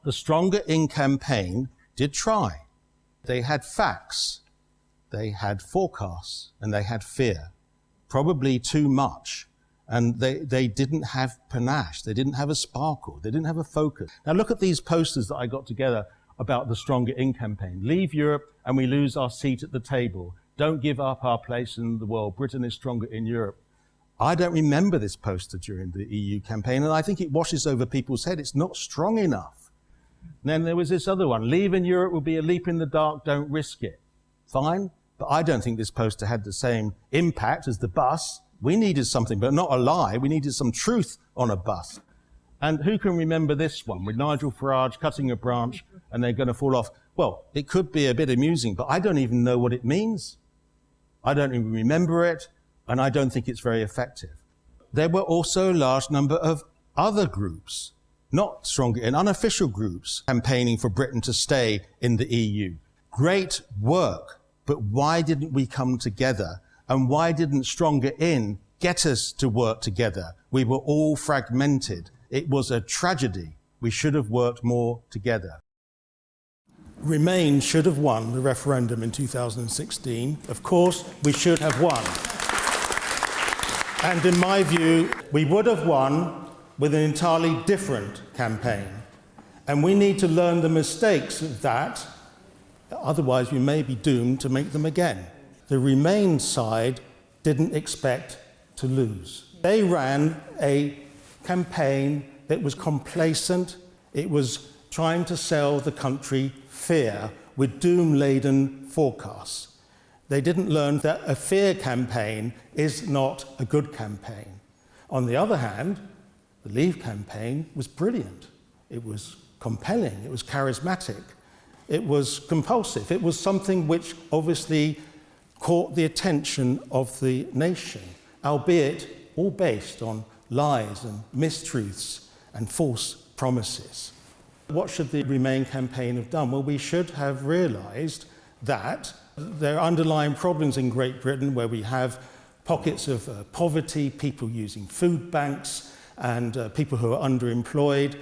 The Stronger In campaign did try. They had facts, they had forecasts, and they had fear. Probably too much. And they didn't have panache, they didn't have a sparkle, they didn't have a focus. Now look at these posters that I got together about the Stronger In campaign. Leave Europe and we lose our seat at the table. Don't give up our place in the world. Britain is stronger in Europe. I don't remember this poster during the EU campaign, and I think it washes over people's head. It's not strong enough. And then there was this other one. Leaving Europe will be a leap in the dark, don't risk it. Fine, but I don't think this poster had the same impact as the bus. We needed something, but not a lie. We needed some truth on a bus. And who can remember this one with Nigel Farage cutting a branch and they're going to fall off? Well, it could be a bit amusing, but I don't even know what it means. I don't even remember it, and I don't think it's very effective. There were also a large number of other groups, not Stronger In, unofficial groups, campaigning for Britain to stay in the EU. Great work, but why didn't we come together? And why didn't Stronger In get us to work together? We were all fragmented. It was a tragedy. We should have worked more together. Remain should have won the referendum in 2016. Of course, we should have won. And in my view, we would have won with an entirely different campaign. And we need to learn the mistakes of that. Otherwise, we may be doomed to make them again. The Remain side didn't expect to lose. They ran a campaign that was complacent. It was trying to sell the country fear with doom-laden forecasts. They didn't learn that a fear campaign is not a good campaign. On the other hand, the Leave campaign was brilliant. It was compelling, it was charismatic, it was compulsive. It was something which obviously caught the attention of the nation, albeit all based on lies and mistruths and false promises. What should the Remain campaign have done? Well, we should have realised that there are underlying problems in Great Britain where we have pockets of poverty, people using food banks, and people who are underemployed,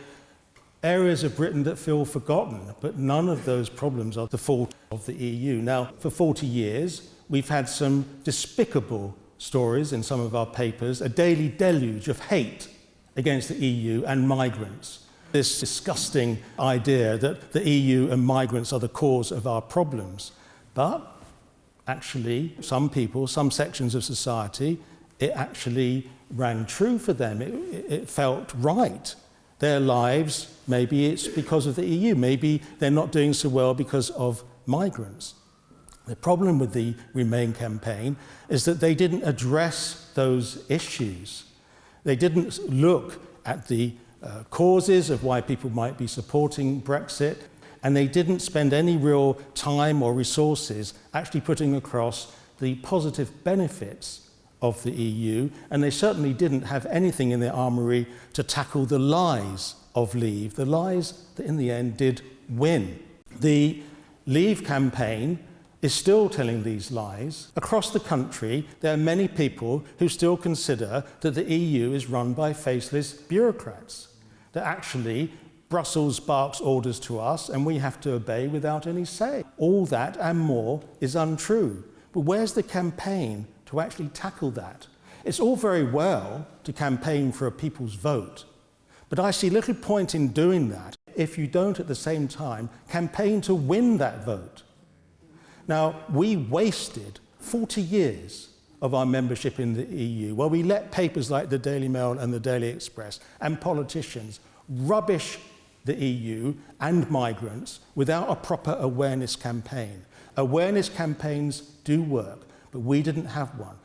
areas of Britain that feel forgotten, but none of those problems are the fault of the EU. Now, for 40 years, we've had some despicable stories in some of our papers, a daily deluge of hate against the EU and migrants. This disgusting idea that the EU and migrants are the cause of our problems. But actually, some people, some sections of society, it actually rang true for them. It felt right. Their lives, maybe it's because of the EU, maybe they're not doing so well because of migrants. The problem with the Remain campaign is that they didn't address those issues. They didn't look at the causes of why people might be supporting Brexit, and they didn't spend any real time or resources actually putting across the positive benefits of the EU, and they certainly didn't have anything in their armoury to tackle the lies of Leave, the lies that in the end did win. The Leave campaign is still telling these lies. Across the country, there are many people who still consider that the EU is run by faceless bureaucrats, that actually Brussels barks orders to us and we have to obey without any say. All that and more is untrue. But where's the campaign to actually tackle that? It's all very well to campaign for a people's vote, but I see little point in doing that if you don't at the same time campaign to win that vote. Now, we wasted 40 years of our membership in the EU, where we let papers like the Daily Mail and the Daily Express and politicians rubbish the EU and migrants without a proper awareness campaign. Awareness campaigns do work, but we didn't have one.